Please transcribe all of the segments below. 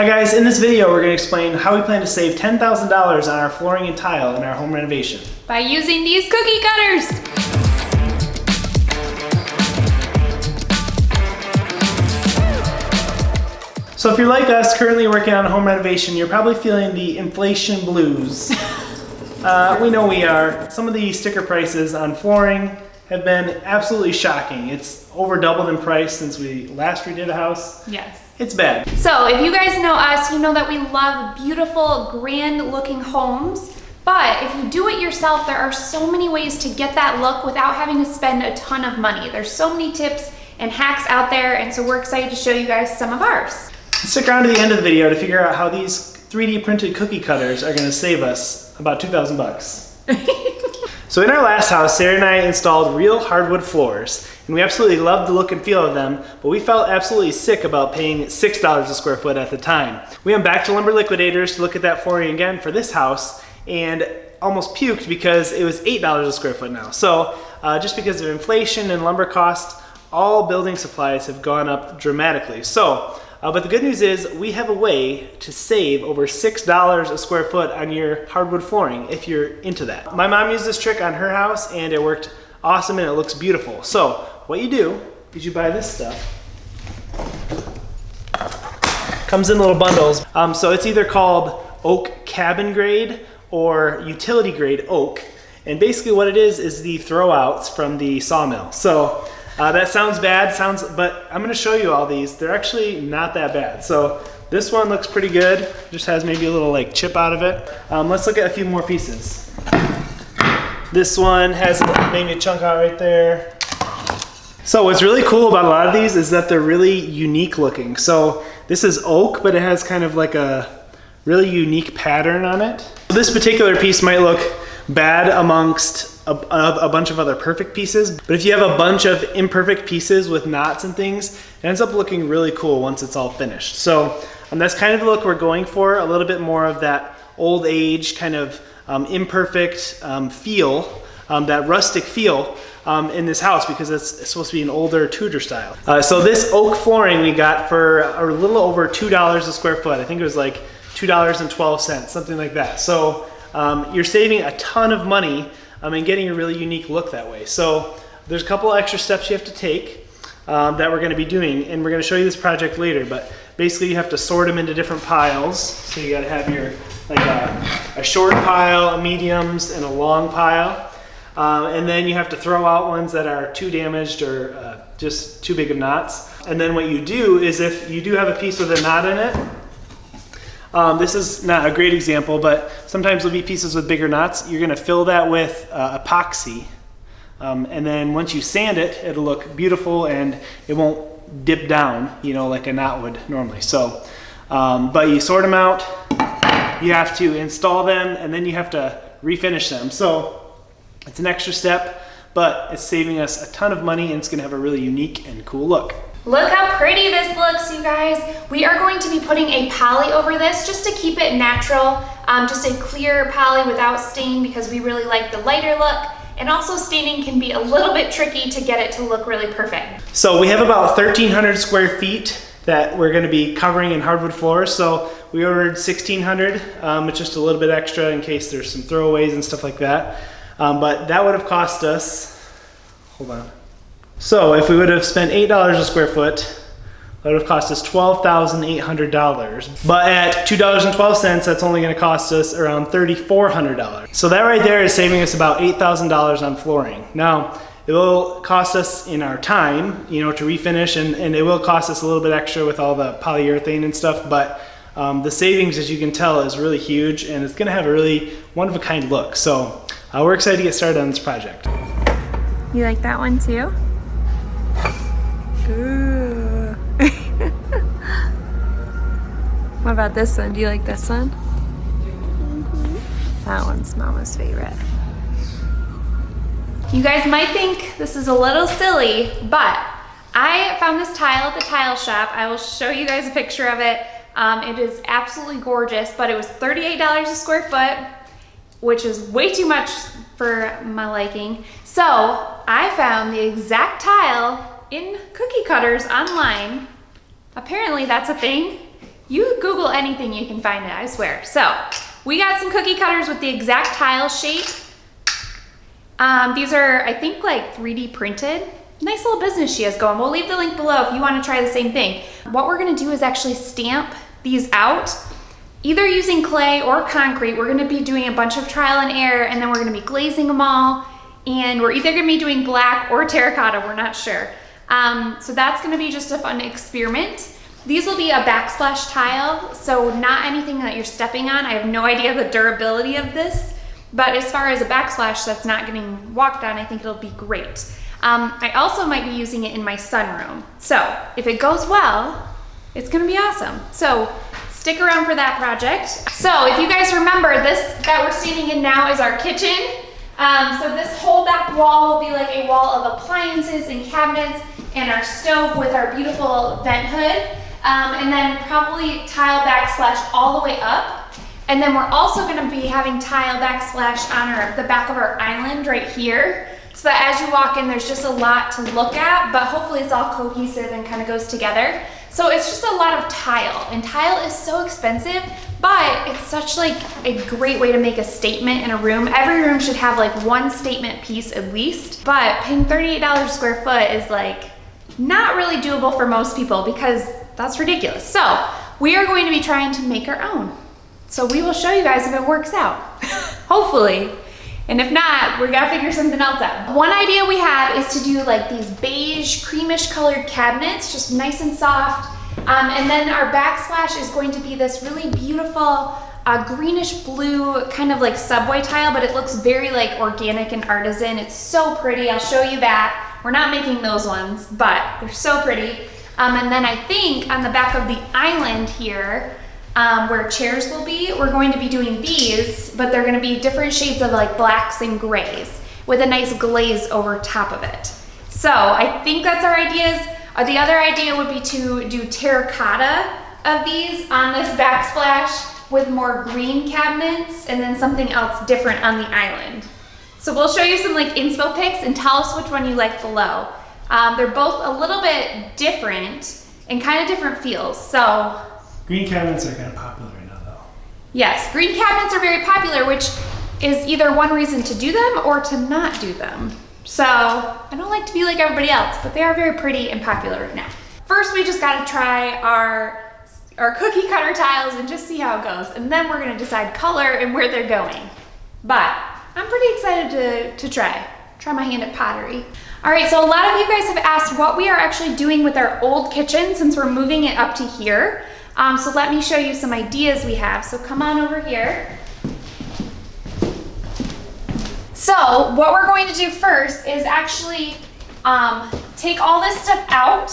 Hi guys, in this video we're going to explain how we plan to save $10,000 on our flooring and tile in our home renovation. By using these cookie cutters! So if you're like us, currently working on a home renovation, you're probably feeling the inflation blues. We know we are. Some of the sticker prices on flooring have been absolutely shocking. It's over doubled in price since we last redid a house. Yes. It's bad. So if you guys know us, you know that we love beautiful, grand looking homes. But if you do it yourself, there are so many ways to get that look without having to spend a ton of money. There's so many tips and hacks out there, and so we're excited to show you guys some of ours. Stick around to the end of the video to figure out how these 3D printed cookie cutters are gonna save us about 2,000 bucks. So in our last house, Sarah and I installed real hardwood floors, and we absolutely loved the look and feel of them, but we felt absolutely sick about paying $6 a square foot at the time. We went back to Lumber Liquidators to look at that flooring again for this house, and almost puked because it was $8 a square foot now. So just because of inflation and lumber costs, all building supplies have gone up dramatically. But the good news is we have a way to save over $6 a square foot on your hardwood flooring if you're into that. My mom used this trick on her house and it worked awesome and it looks beautiful. So what you do is you buy this stuff. Comes in little bundles. So it's either called oak cabin grade or utility grade oak. And basically what it is the throwouts from the sawmill. So that sounds bad, but I'm gonna show you all these. They're actually not that bad. So this one looks pretty good. Just has maybe a little like chip out of it. Let's look at a few more pieces. This one has maybe a chunk out right there. So what's really cool about a lot of these is that they're really unique looking. So this is oak, but it has kind of like a really unique pattern on it. This particular piece might look bad amongst a bunch of other perfect pieces, but if you have a bunch of imperfect pieces with knots and things, it ends up looking really cool once it's all finished. So that's kind of the look we're going for, a little bit more of that old age kind of imperfect feel, that rustic feel in this house because it's supposed to be an older Tudor style. So this oak flooring we got for a little over $2 a square foot. I think it was like $2.12, something like that. So you're saving a ton of money and getting a really unique look that way. So there's a couple extra steps you have to take that we're gonna be doing, and we're gonna show you this project later, but basically you have to sort them into different piles. So you gotta have your, like a short pile, a mediums, and a long pile. And then you have to throw out ones that are too damaged or just too big of knots. And then what you do is if you do have a piece with a knot in it, this is not a great example, but sometimes there'll be pieces with bigger knots. You're gonna fill that with epoxy. And then once you sand it, it'll look beautiful and it won't dip down, you know, like a knot would normally. So, but you sort them out, you have to install them, and then you have to refinish them. So it's an extra step, but it's saving us a ton of money and it's gonna have a really unique and cool look. Look how pretty this looks, you guys. We are going to be putting a poly over this just to keep it natural, just a clear poly without stain because we really like the lighter look. And also staining can be a little bit tricky to get it to look really perfect. So we have about 1,300 square feet that we're gonna be covering in hardwood floors. So we ordered 1,600, it's just a little bit extra in case there's some throwaways and stuff like that. But that would have cost us, hold on. So if we would have spent $8 a square foot, that would have cost us $12,800. But at $2.12, that's only gonna cost us around $3,400. So that right there is saving us about $8,000 on flooring. Now, it will cost us in our time, you know, to refinish, and it will cost us a little bit extra with all the polyurethane and stuff, but the savings, as you can tell, is really huge, and it's gonna have a really one-of-a-kind look. So we're excited to get started on this project. You like that one too? Ooh. What about this one? Do you like this one? Mm-hmm. That one's Mama's favorite. You guys might think this is a little silly, but I found this tile at the tile shop. I will show you guys a picture of it. It is absolutely gorgeous, but it was $38 a square foot, which is way too much for my liking. So I found the exact tile in cookie cutters online. Apparently that's a thing. You Google anything, you can find it, I swear. So we got some cookie cutters with the exact tile shape. These are, I think, like 3D printed. Nice little business she has going. We'll leave the link below if you want to try the same thing. What we're gonna do is actually stamp these out, either using clay or concrete. We're gonna be doing a bunch of trial and error, and then we're gonna be glazing them all, and we're either gonna be doing black or terracotta, we're not sure. So that's gonna be just a fun experiment. These will be a backsplash tile, so not anything that you're stepping on. I have no idea the durability of this, but as far as a backsplash that's not getting walked on, I think it'll be great. I also might be using it in my sunroom. So if it goes well, it's gonna be awesome. So stick around for that project. So if you guys remember, this that we're standing in now is our kitchen. So this whole back wall will be like a wall of appliances and cabinets, and our stove with our beautiful vent hood. And then probably tile backsplash all the way up. And then we're also gonna be having tile backsplash on the back of our island right here. So that as you walk in, there's just a lot to look at, but hopefully it's all cohesive and kind of goes together. So it's just a lot of tile, and tile is so expensive, but it's such like a great way to make a statement in a room. Every room should have like one statement piece at least, but paying $38 a square foot is like not really doable for most people because that's ridiculous. So we are going to be trying to make our own. So we will show you guys if it works out, hopefully. And if not, we gotta figure something else out. One idea we have is to do like these beige, creamish colored cabinets, just nice and soft. And then our backsplash is going to be this really beautiful greenish blue, kind of like subway tile, but it looks very like organic and artisan. It's so pretty, I'll show you that. We're not making those ones, but they're so pretty. And then I think on the back of the island here, where chairs will be, we're going to be doing these, but they're gonna be different shades of like blacks and grays with a nice glaze over top of it. So I think that's our ideas. The other idea would be to do terracotta of these on this backsplash with more green cabinets and then something else different on the island. So we'll show you some like inspo pics and tell us which one you like below. They're both a little bit different and kind of different feels. So green cabinets are kind of popular right now though. Yes, green cabinets are very popular, which is either one reason to do them or to not do them. So I don't like to be like everybody else, but they are very pretty and popular right now. First, we just gotta try our cookie cutter tiles and just see how it goes. And then we're gonna decide color and where they're going. But I'm pretty excited to try my hand at pottery. All right, so a lot of you guys have asked what we are actually doing with our old kitchen since we're moving it up to here. So let me show you some ideas we have. So come on over here. So what we're going to do first is actually take all this stuff out,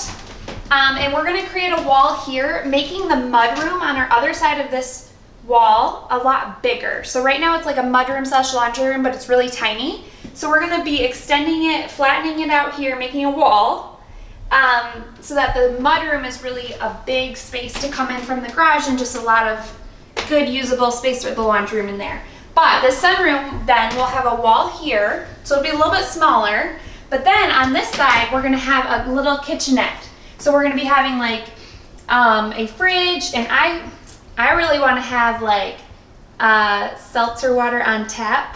and we're gonna create a wall here, making the mudroom on our other side of this wall a lot bigger. So right now it's like a mudroom / laundry room, but it's really tiny. So we're gonna be extending it, flattening it out here, making a wall, so that the mudroom is really a big space to come in from the garage and just a lot of good usable space for the laundry room in there. But the sunroom then will have a wall here, so it'll be a little bit smaller, but then on this side we're gonna have a little kitchenette. So we're gonna be having like a fridge, and I really wanna have like seltzer water on tap.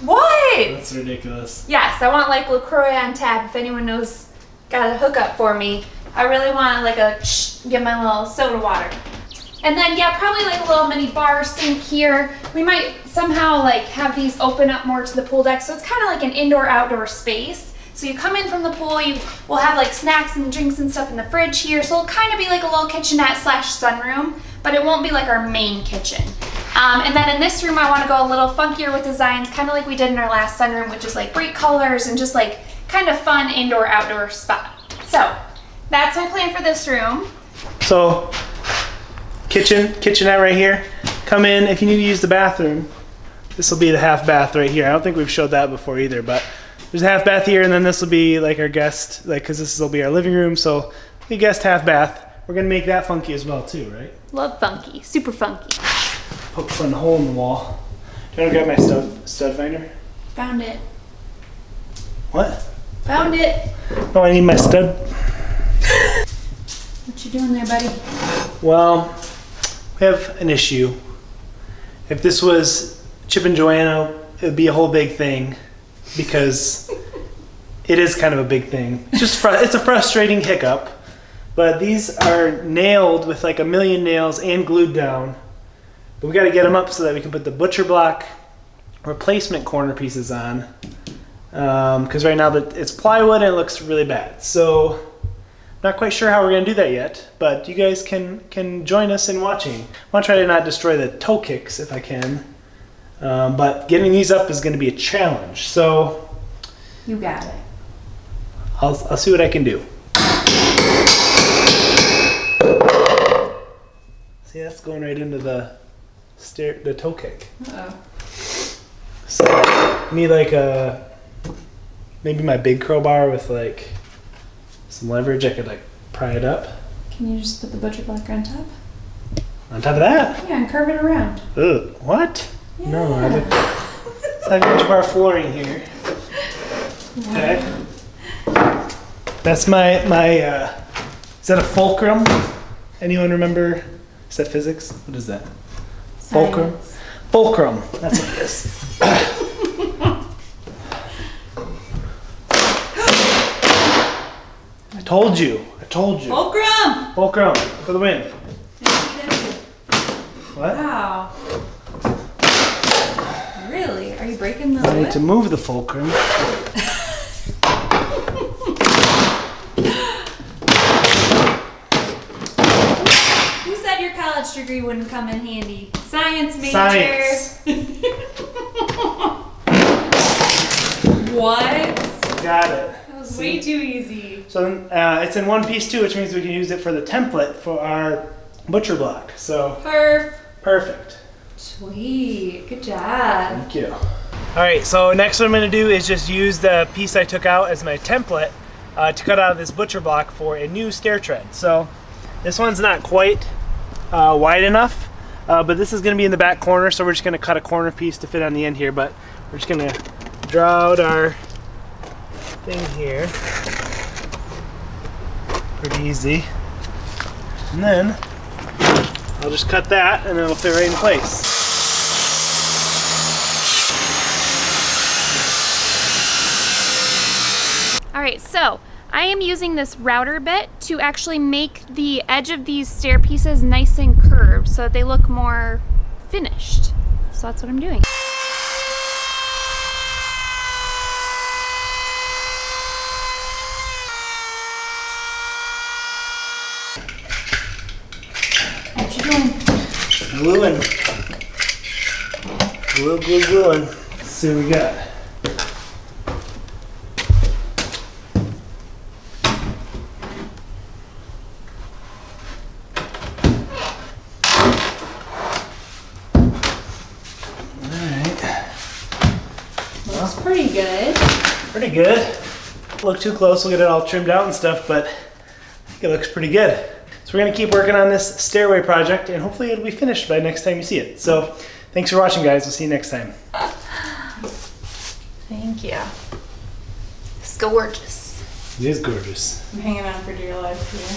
What? That's ridiculous. Yes, I want like LaCroix on tap. If anyone knows, got a hookup for me. I really want like get my little soda water. And then yeah, probably like a little mini bar sink here. We might somehow like have these open up more to the pool deck. So it's kind of like an indoor-outdoor space. So you come in from the pool, we'll have like snacks and drinks and stuff in the fridge here. So it'll kind of be like a little kitchenette / sunroom, but it won't be like our main kitchen. And then in this room, I want to go a little funkier with designs, kind of like we did in our last sunroom, which is like bright colors and just like kind of fun indoor-outdoor spot. So that's my plan for this room. So kitchenette right here. Come in if you need to use the bathroom. This will be the half bath right here. I don't think we've showed that before either, but there's a half bath here, and then this will be like our guest, like because this will be our living room. So the guest half bath. We're gonna make that funky as well too, right? Love funky, super funky. Poke a fun hole in the wall. Do you want to grab my stud finder? Found it. What? Found it. Oh, I need my stud. What you doing there, buddy? Well, we have an issue. If this was Chip and Joanna, it would be a whole big thing because it is kind of a big thing. It's a frustrating hiccup, but these are nailed with like a million nails and glued down. But we got to get them up so that we can put the butcher block replacement corner pieces on. Because right now it's plywood and it looks really bad. So not quite sure how we're gonna do that yet, but you guys can join us in watching. I want to try to not destroy the toe kicks if I can, but getting these up is gonna be a challenge. So you got it. I'll see what I can do. See, that's going right into the toe kick. Uh-oh. So I need like maybe my big crowbar with like some leverage. I could like pry it up. Can you just put the butcher block on top? On top of that? Yeah, and curve it around. Ugh, what? Yeah. No, it's not much of our flooring here. Okay. That's my is that a fulcrum? Anyone remember? Is that physics? What is that? Fulcrum? Science. Fulcrum. That's what it is. I told you. Fulcrum! Fulcrum for the win. What? Wow. Really? Are you breaking the I need wood? to move the fulcrum. Who said your college degree wouldn't come in handy? Science major. Science. What? Got it. That was way too easy. So it's in one piece too, which means we can use it for the template for our butcher block. So perfect. Sweet. Good job. Thank you. All right, so next what I'm gonna do is just use the piece I took out as my template to cut out of this butcher block for a new stair tread. So this one's not quite wide enough, but this is gonna be in the back corner, so we're just gonna cut a corner piece to fit on the end here, but we're just gonna draw out our thing here. Pretty easy. And then I'll just cut that and it'll fit right in place. All right, so I am using this router bit to actually make the edge of these stair pieces nice and curved so that they look more finished. So that's what I'm doing. What you doing? Gluing. Gluing. Let's see what we got. Looks pretty good. Pretty good. Look too close, we'll get it all trimmed out and stuff, but I think it looks pretty good. So we're gonna keep working on this stairway project and hopefully it'll be finished by next time you see it. So thanks for watching, guys. We'll see you next time. Thank you. It's gorgeous. It is gorgeous. I'm hanging on for dear life here.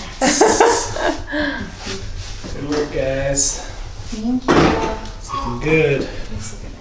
Good work, guys. Thank you. It's looking good. It's looking